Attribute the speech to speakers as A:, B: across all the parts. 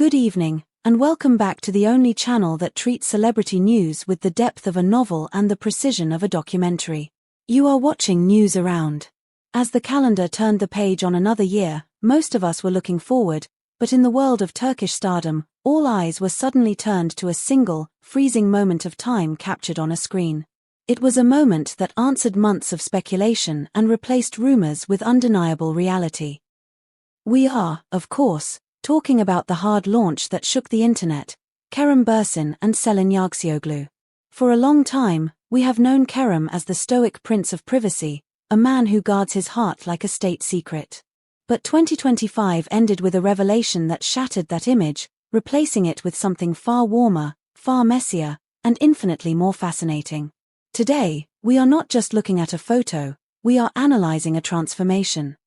A: Good evening, and welcome back to the only channel that treats celebrity news with the depth of a novel and the precision of a documentary. You are watching News Around. As the calendar turned the page on another year, most of us were looking forward, but in the world of Turkish stardom, all eyes were suddenly turned to a single, freezing moment of time captured on a screen. It was a moment that answered months of speculation and replaced rumors with undeniable reality. We are, of course, talking about the hard launch that shook the internet, Kerem Bürsin and Selin. For a long time, we have known Kerem as the stoic prince of privacy, a man who guards his heart like a state secret. But 2025 ended with a revelation that shattered that image, replacing it with something far warmer, far messier, and infinitely more fascinating. Today, we are not just looking at a photo, we are analyzing a transformation.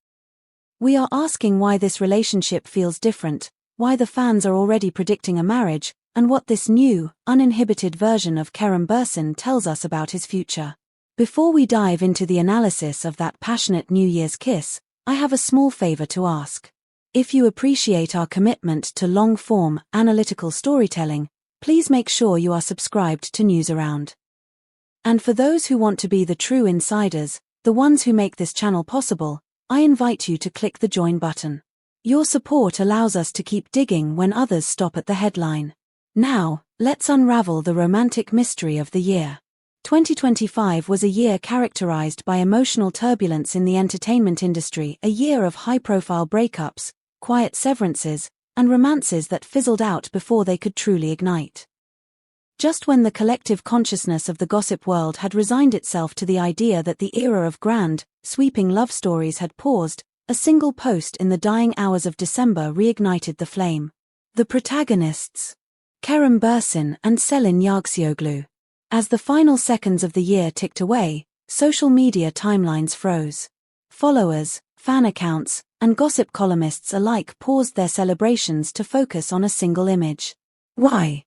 A: We are asking why this relationship feels different, why the fans are already predicting a marriage, and what this new, uninhibited version of Kerem Bürsin tells us about his future. Before we dive into the analysis of that passionate New Year's kiss, I have a small favor to ask. If you appreciate our commitment to long-form, analytical storytelling, please make sure you are subscribed to News Around. And for those who want to be the true insiders, the ones who make this channel possible, I invite you to click the join button. Your support allows us to keep digging when others stop at the headline. Now, let's unravel the romantic mystery of the year. 2025 was a year characterized by emotional turbulence in the entertainment industry, a year of high-profile breakups, quiet severances, and romances that fizzled out before they could truly ignite. Just when the collective consciousness of the gossip world had resigned itself to the idea that the era of grand, sweeping love stories had paused, a single post in the dying hours of December reignited the flame. The protagonists: Kerem Bürsin and Selin. As the final seconds of the year ticked away, social media timelines froze. Followers, fan accounts, and gossip columnists alike paused their celebrations to focus on a single image. Why?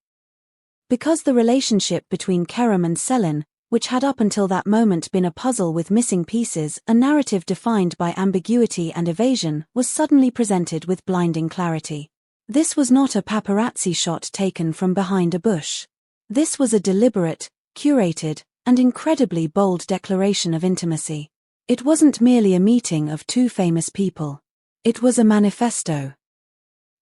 A: Because the relationship between Kerem and Selin, which had up until that moment been a puzzle with missing pieces, a narrative defined by ambiguity and evasion, was suddenly presented with blinding clarity. This was not a paparazzi shot taken from behind a bush. This was a deliberate, curated, and incredibly bold declaration of intimacy. It wasn't merely a meeting of two famous people. It was a manifesto.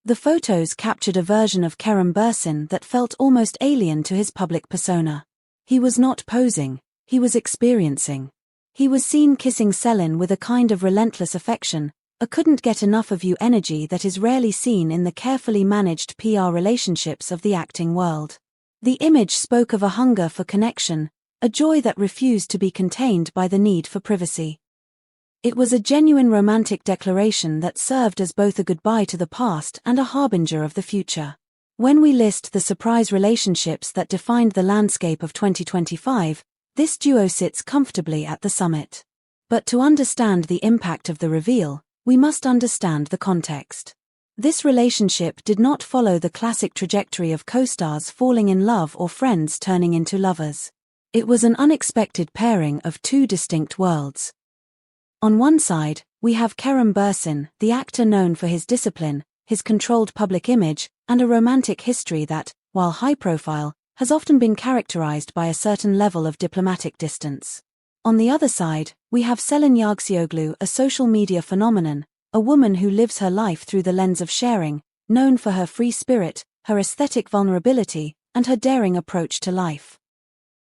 A: The photos captured a version of Kerem Bürsin that felt almost alien to his public persona. He was not posing, he was experiencing. He was seen kissing Selin with a kind of relentless affection, a couldn't get enough of you energy that is rarely seen in the carefully managed PR relationships of the acting world. The image spoke of a hunger for connection, a joy that refused to be contained by the need for privacy. It was a genuine romantic declaration that served as both a goodbye to the past and a harbinger of the future. When we list the surprise relationships that defined the landscape of 2025, this duo sits comfortably at the summit. But to understand the impact of the reveal, we must understand the context. This relationship did not follow the classic trajectory of co-stars falling in love or friends turning into lovers. It was an unexpected pairing of two distinct worlds. On one side, we have Kerem Bürsin, the actor known for his discipline, his controlled public image, and a romantic history that, while high-profile, has often been characterized by a certain level of diplomatic distance. On the other side, we have Selin, a social media phenomenon, a woman who lives her life through the lens of sharing, known for her free spirit, her aesthetic vulnerability, and her daring approach to life.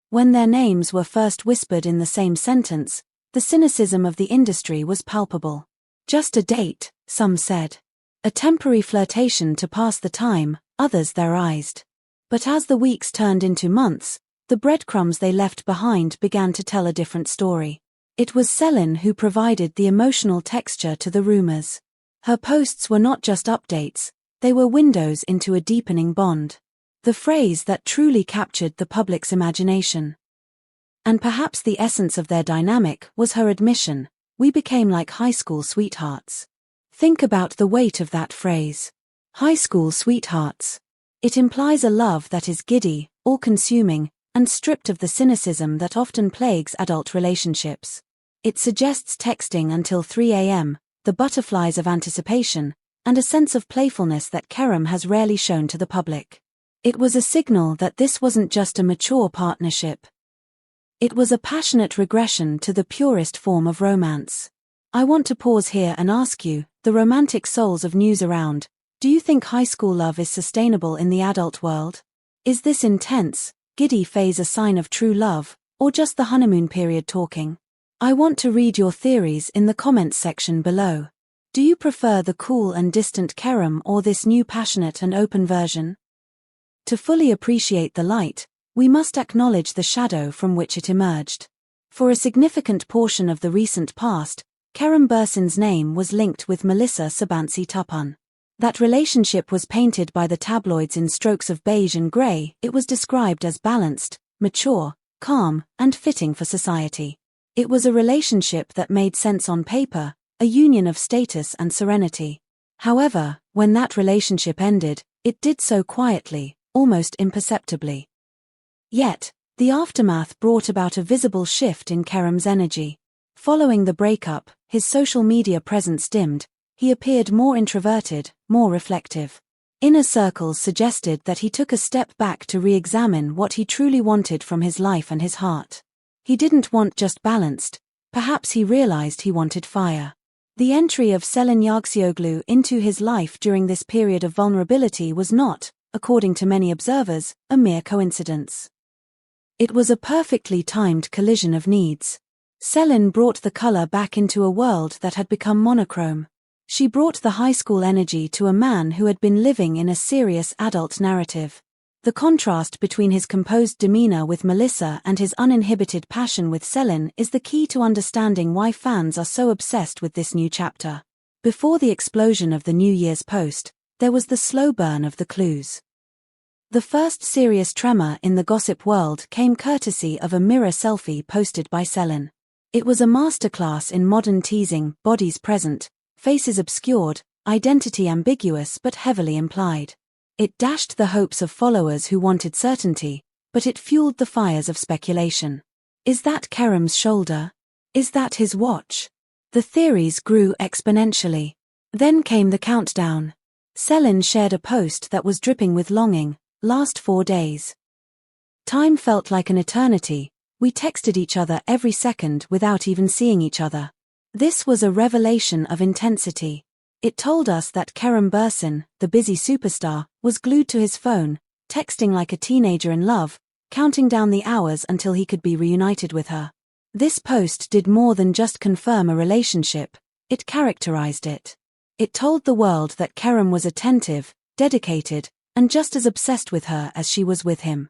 A: When their names were first whispered in the same sentence, the cynicism of the industry was palpable. Just a date, some said. A temporary flirtation to pass the time, others theorized. But as the weeks turned into months, the breadcrumbs they left behind began to tell a different story. It was Selin who provided the emotional texture to the rumors. Her posts were not just updates, they were windows into a deepening bond. The phrase that truly captured the public's imagination. And perhaps the essence of their dynamic was her admission, "We became like high school sweethearts." Think about the weight of that phrase. High school sweethearts. It implies a love that is giddy, all-consuming, and stripped of the cynicism that often plagues adult relationships. It suggests texting until 3 a.m., the butterflies of anticipation, and a sense of playfulness that Kerem has rarely shown to the public. It was a signal that this wasn't just a mature partnership. It was a passionate regression to the purest form of romance. I want to pause here and ask you, the romantic souls of News Around, do you think high school love is sustainable in the adult world? Is this intense, giddy phase a sign of true love, or just the honeymoon period talking? I want to read your theories in the comments section below. Do you prefer the cool and distant Kerem or this new passionate and open version? To fully appreciate the light, we must acknowledge the shadow from which it emerged. For a significant portion of the recent past, Kerem Bürsin's name was linked with Melissa Sabanci Tupun. That relationship was painted by the tabloids in strokes of beige and grey. It was described as balanced, mature, calm, and fitting for society. It was a relationship that made sense on paper, a union of status and serenity. However, when that relationship ended, it did so quietly, almost imperceptibly. Yet, the aftermath brought about a visible shift in Kerem's energy. Following the breakup, his social media presence dimmed. He appeared more introverted, more reflective. Inner circles suggested that he took a step back to re-examine what he truly wanted from his life and his heart. He didn't want just balanced, perhaps he realized he wanted fire. The entry of Selin into his life during this period of vulnerability was not, according to many observers, a mere coincidence. It was a perfectly timed collision of needs. Selin brought the color back into a world that had become monochrome. She brought the high school energy to a man who had been living in a serious adult narrative. The contrast between his composed demeanor with Melissa and his uninhibited passion with Selin is the key to understanding why fans are so obsessed with this new chapter. Before the explosion of the New Year's post, there was the slow burn of the clues. The first serious tremor in the gossip world came courtesy of a mirror selfie posted by Selin. It was a masterclass in modern teasing, bodies present, faces obscured, identity ambiguous but heavily implied. It dashed the hopes of followers who wanted certainty, but it fueled the fires of speculation. Is that Kerem's shoulder? Is that his watch? The theories grew exponentially. Then came the countdown. Selin shared a post that was dripping with longing. Last 4 days. Time felt like an eternity. We texted each other every second without even seeing each other. This was a revelation of intensity. It told us that Kerem Bürsin, the busy superstar, was glued to his phone, texting like a teenager in love, counting down the hours until he could be reunited with her. This post did more than just confirm a relationship, it characterized it. It told the world that Kerem was attentive, dedicated, and just as obsessed with her as she was with him.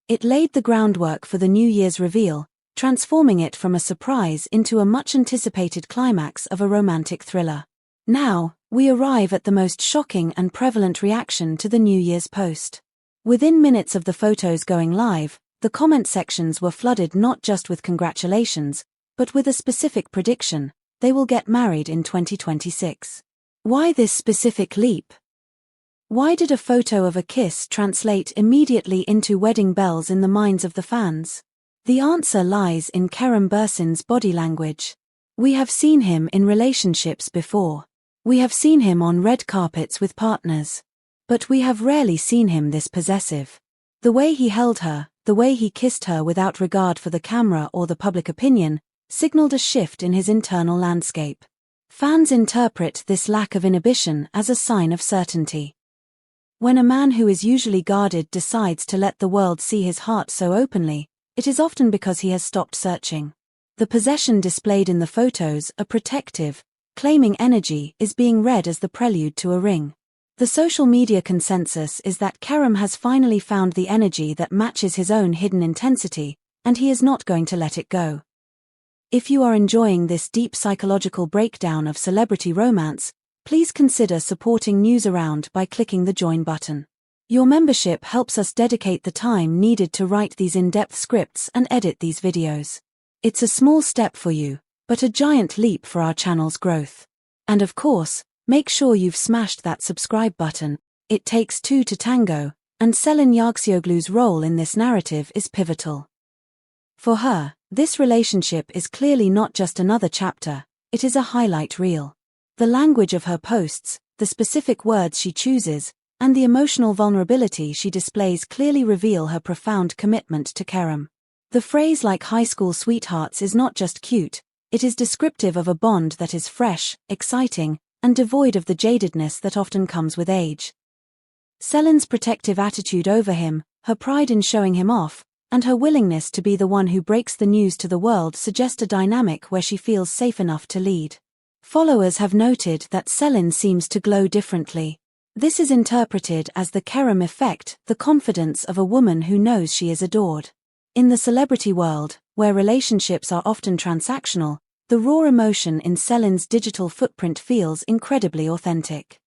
A: It laid the groundwork for the New Year's reveal, transforming it from a surprise into a much-anticipated climax of a romantic thriller. Now, we arrive at the most shocking and prevalent reaction to the New Year's post. Within minutes of the photos going live, the comment sections were flooded not just with congratulations, but with a specific prediction: they will get married in 2026. Why this specific leap? Why did a photo of a kiss translate immediately into wedding bells in the minds of the fans? The answer lies in Kerem Bürsin's body language. We have seen him in relationships before. We have seen him on red carpets with partners. But we have rarely seen him this possessive. The way he held her, the way he kissed her without regard for the camera or the public opinion, signaled a shift in his internal landscape. Fans interpret this lack of inhibition as a sign of certainty. When a man who is usually guarded decides to let the world see his heart so openly, it is often because he has stopped searching. The possession displayed in the photos, a protective, claiming energy, is being read as the prelude to a ring. The social media consensus is that Kerem has finally found the energy that matches his own hidden intensity, and he is not going to let it go. If you are enjoying this deep psychological breakdown of celebrity romance, please consider supporting News Around by clicking the join button. Your membership helps us dedicate the time needed to write these in-depth scripts and edit these videos. It's a small step for you, but a giant leap for our channel's growth. And of course, make sure you've smashed that subscribe button. It takes two to tango, and Selin Yargsioglu's role in this narrative is pivotal. For her, this relationship is clearly not just another chapter, it is a highlight reel. The language of her posts, the specific words she chooses, and the emotional vulnerability she displays clearly reveal her profound commitment to Kerem. The phrase "like high school sweethearts" is not just cute, it is descriptive of a bond that is fresh, exciting, and devoid of the jadedness that often comes with age. Selin's protective attitude over him, her pride in showing him off, and her willingness to be the one who breaks the news to the world suggest a dynamic where she feels safe enough to lead. Followers have noted that Selin seems to glow differently. This is interpreted as the Kerem effect, the confidence of a woman who knows she is adored. In the celebrity world, where relationships are often transactional, the raw emotion in Selin's digital footprint feels incredibly authentic.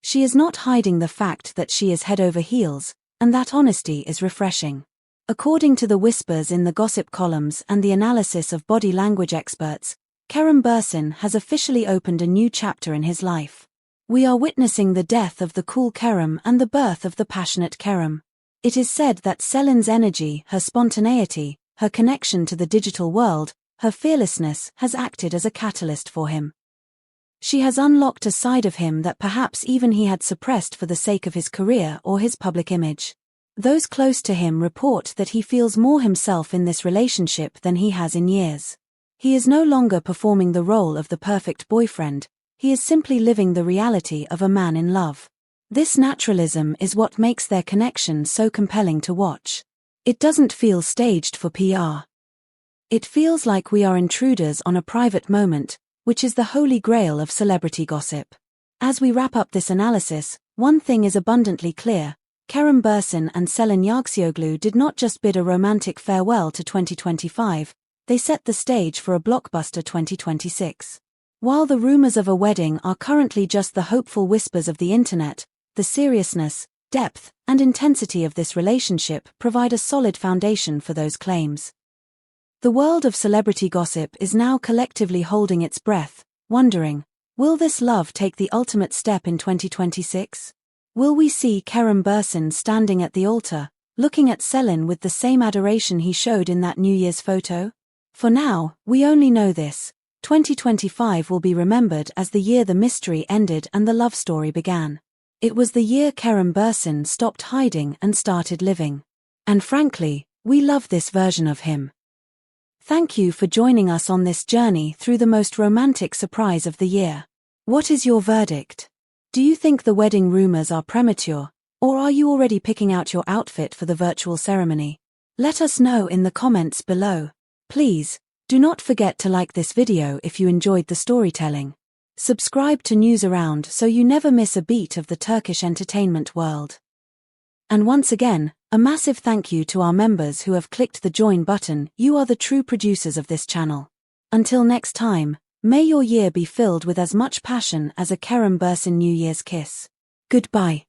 A: She is not hiding the fact that she is head over heels, and that honesty is refreshing. According to the whispers in the gossip columns and the analysis of body language experts, Kerem Bürsin has officially opened a new chapter in his life. We are witnessing the death of the cool Kerem and the birth of the passionate Kerem. It is said that Selin's energy, her spontaneity, her connection to the digital world, her fearlessness has acted as a catalyst for him. She has unlocked a side of him that perhaps even he had suppressed for the sake of his career or his public image. Those close to him report that he feels more himself in this relationship than he has in years. He is no longer performing the role of the perfect boyfriend, he is simply living the reality of a man in love. This naturalism is what makes their connection so compelling to watch. It doesn't feel staged for PR. It feels like we are intruders on a private moment, which is the holy grail of celebrity gossip. As we wrap up this analysis, one thing is abundantly clear: Kerem Bürsin and Selin Yagcioglu did not just bid a romantic farewell to 2025, they set the stage for a blockbuster 2026. While the rumors of a wedding are currently just the hopeful whispers of the internet, the seriousness, depth, and intensity of this relationship provide a solid foundation for those claims. The world of celebrity gossip is now collectively holding its breath, wondering, will this love take the ultimate step in 2026? Will we see Kerem Bürsin standing at the altar, looking at Selin with the same adoration he showed in that New Year's photo? For now, we only know this: 2025 will be remembered as the year the mystery ended and the love story began. It was the year Kerem Bürsin stopped hiding and started living. And frankly, we love this version of him. Thank you for joining us on this journey through the most romantic surprise of the year. What is your verdict? Do you think the wedding rumors are premature, or are you already picking out your outfit for the virtual ceremony? Let us know in the comments below. Please, do not forget to like this video if you enjoyed the storytelling. Subscribe to News Around so you never miss a beat of the Turkish entertainment world. And once again, a massive thank you to our members who have clicked the join button. You are the true producers of this channel. Until next time, may your year be filled with as much passion as a Kerem Bürsin New Year's kiss. Goodbye.